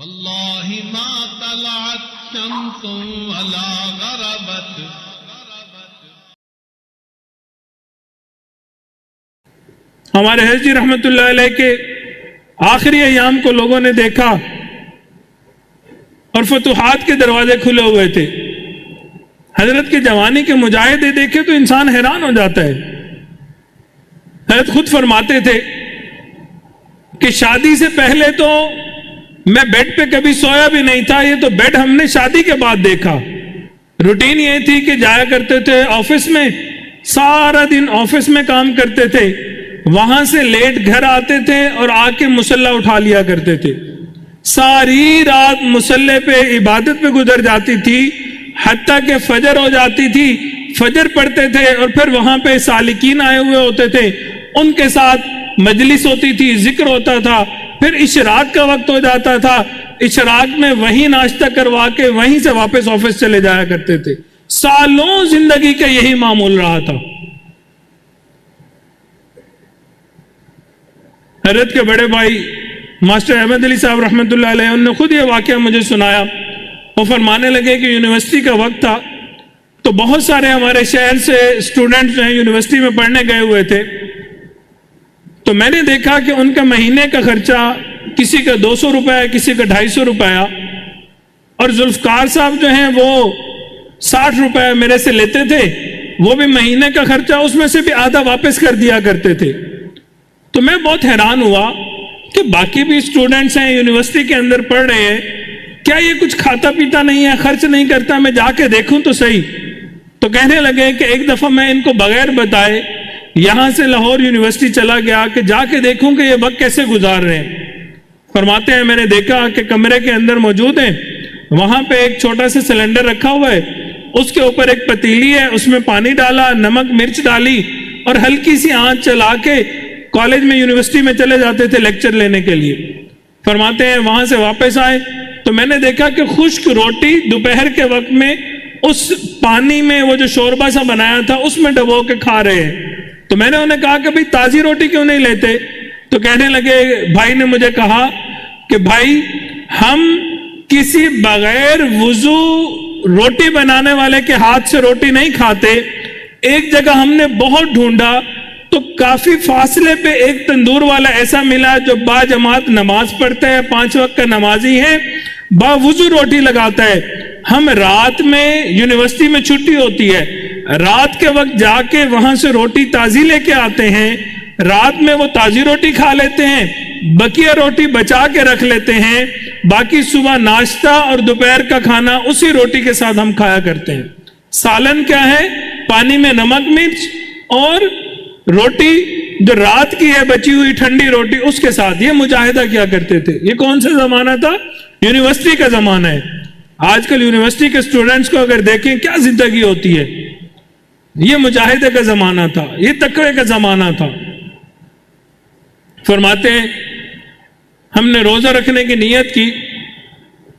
اللہ ما طلعت شمس ولا غربت. ہمارے حضرت جی رحمت اللہ علیہ کے آخری ایام کو لوگوں نے دیکھا اور فتوحات کے دروازے کھلے ہوئے تھے. حضرت کے جوانی کے مجاہدے دیکھے تو انسان حیران ہو جاتا ہے. حضرت خود فرماتے تھے کہ شادی سے پہلے تو میں بیڈ پہ کبھی سویا بھی نہیں تھا، یہ تو بیڈ ہم نے شادی کے بعد دیکھا. روٹین یہ تھی کہ جایا کرتے تھے آفس میں، سارا دن آفس میں کام کرتے تھے، وہاں سے لیٹ گھر آتے تھے اور آ کے مصلی اٹھا لیا کرتے تھے. ساری رات مصلی پہ عبادت پہ گزر جاتی تھی، حتیٰ کہ فجر ہو جاتی تھی. فجر پڑھتے تھے اور پھر وہاں پہ سالکین آئے ہوئے ہوتے تھے، ان کے ساتھ مجلس ہوتی تھی، ذکر ہوتا تھا. پھر اشراق کا وقت ہو جاتا تھا، اشراق میں وہیں ناشتہ کروا کے وہیں سے واپس آفس چلے جایا کرتے تھے. سالوں زندگی کا یہی معمول رہا تھا. حضرت کے بڑے بھائی ماسٹر احمد علی صاحب رحمۃ اللہ علیہ، انہوں نے خود یہ واقعہ مجھے سنایا. وہ فرمانے لگے کہ یونیورسٹی کا وقت تھا تو بہت سارے ہمارے شہر سے اسٹوڈنٹس ہیں یونیورسٹی میں پڑھنے گئے ہوئے تھے. تو میں نے دیکھا کہ ان کا مہینے کا خرچہ کسی کا 200 روپے، کسی کا 250 روپیہ، اور ذوالفقار صاحب جو ہیں وہ 60 روپے میرے سے لیتے تھے. وہ بھی مہینے کا خرچہ اس میں سے بھی آدھا واپس کر دیا کرتے تھے. تو میں بہت حیران ہوا کہ باقی بھی اسٹوڈنٹس ہیں یونیورسٹی کے اندر پڑھ رہے ہیں، کیا یہ کچھ کھاتا پیتا نہیں ہے، خرچ نہیں کرتا؟ میں جا کے دیکھوں تو صحیح. تو کہنے لگے کہ ایک دفعہ میں ان کو بغیر بتائے یہاں سے لاہور یونیورسٹی چلا گیا کہ جا کے دیکھوں کہ یہ وقت کیسے گزار رہے ہیں. فرماتے ہیں میں نے دیکھا کہ کمرے کے اندر موجود ہیں، وہاں پہ ایک چھوٹا سا سلنڈر رکھا ہوا ہے، اس کے اوپر ایک پتیلی ہے، اس میں پانی ڈالا، نمک مرچ ڈالی اور ہلکی سی آنچ چلا کے کالج میں یونیورسٹی میں چلے جاتے تھے لیکچر لینے کے لیے. فرماتے ہیں وہاں سے واپس آئے تو میں نے دیکھا کہ خشک روٹی دوپہر کے وقت میں اس پانی میں وہ جو شوربہ سا بنایا تھا اس میں ڈبو کے کھا رہے ہیں. تو میں نے انہیں کہا کہ بھئی تازی روٹی کیوں نہیں لیتے؟ تو کہنے لگے، بھائی نے مجھے کہا کہ بھائی ہم کسی بغیر وضو روٹی بنانے والے کے ہاتھ سے روٹی نہیں کھاتے. ایک جگہ ہم نے بہت ڈھونڈا تو کافی فاصلے پہ ایک تندور والا ایسا ملا جو با جماعت نماز پڑھتا ہے، 5 وقت کا نمازی ہے، با وضو روٹی لگاتا ہے. ہم رات میں یونیورسٹی میں چھٹی ہوتی ہے، رات کے وقت جا کے وہاں سے روٹی تازی لے کے آتے ہیں، رات میں وہ تازی روٹی کھا لیتے ہیں، بقیہ روٹی بچا کے رکھ لیتے ہیں، باقی صبح ناشتہ اور دوپہر کا کھانا اسی روٹی کے ساتھ ہم کھایا کرتے ہیں. سالن کیا ہے؟ پانی میں نمک مرچ اور روٹی جو رات کی ہے بچی ہوئی ٹھنڈی روٹی اس کے ساتھ. یہ مجاہدہ کیا کرتے تھے. یہ کون سا زمانہ تھا؟ یونیورسٹی کا زمانہ ہے. آج کل یونیورسٹی کے اسٹوڈنٹس کو اگر دیکھیں کیا زندگی ہوتی ہے. یہ مجاہدے کا زمانہ تھا، یہ تقوی کا زمانہ تھا. فرماتے ہیں ہم نے روزہ رکھنے کی نیت کی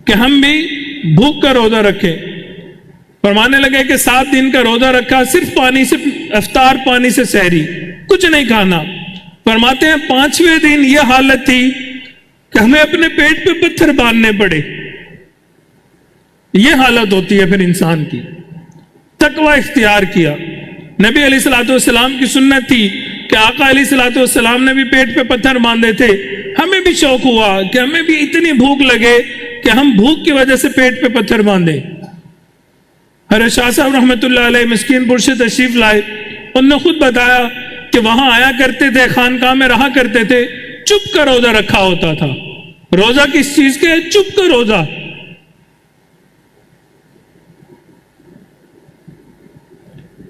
کہ ہم بھی بھوک کا روزہ رکھیں. فرمانے لگے کہ 7 دن کا روزہ رکھا، صرف پانی سے افطار، پانی سے سحری، کچھ نہیں کھانا. فرماتے ہیں 5ویں دن یہ حالت تھی کہ ہمیں اپنے پیٹ پہ پتھر باندھنے پڑے. یہ حالت ہوتی ہے پھر انسان کی. تقوی اختیار کیا. نبی علیہ الصلوۃ والسلام کی سنت تھی کہ آقا علیہ الصلوۃ والسلام نے بھی پیٹ پہ پتھر باندھے تھے. ہمیں بھی شوق ہوا کہ ہمیں بھی اتنی بھوک لگے کہ ہم بھوک کی وجہ سے پیٹ پہ پتھر باندھیں. حضرت شاہ صاحب رحمۃ اللہ علیہ مسکین پور سے تشریف لائے. انہوں نے خود بتایا کہ وہاں آیا کرتے تھے، خانقاہ میں رہا کرتے تھے، چپ کا روزہ رکھا ہوتا تھا. روزہ کس چیز کے؟ چپ کا روزہ.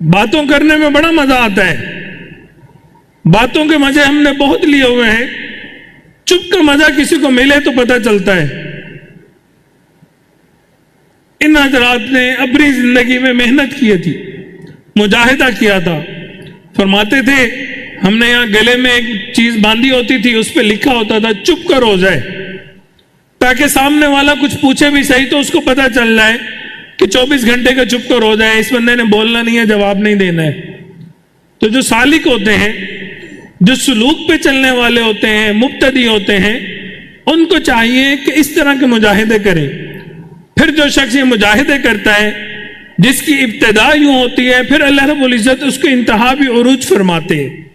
باتوں کرنے میں بڑا مزہ آتا ہے، باتوں کے مزے ہم نے بہت لیے ہوئے ہیں. چپ کا مزہ کسی کو ملے تو پتہ چلتا ہے. ان حضرات نے اپنی زندگی میں محنت کی تھی، مجاہدہ کیا تھا. فرماتے تھے ہم نے یہاں گلے میں ایک چیز باندھی ہوتی تھی، اس پہ لکھا ہوتا تھا چپ کا روزہ ہے، تاکہ سامنے والا کچھ پوچھے بھی صحیح تو اس کو پتہ چل جائے کہ 24 گھنٹے کا چپ کا روزہ ہے، اس بندے نے بولنا نہیں ہے، جواب نہیں دینا ہے. تو جو سالک ہوتے ہیں، جو سلوک پہ چلنے والے ہوتے ہیں، مبتدی ہوتے ہیں، ان کو چاہیے کہ اس طرح کے مجاہدے کریں. پھر جو شخص یہ مجاہدے کرتا ہے جس کی ابتدا یوں ہوتی ہے، پھر اللہ رب العزت اس کے انتہا بھی عروج فرماتے ہیں.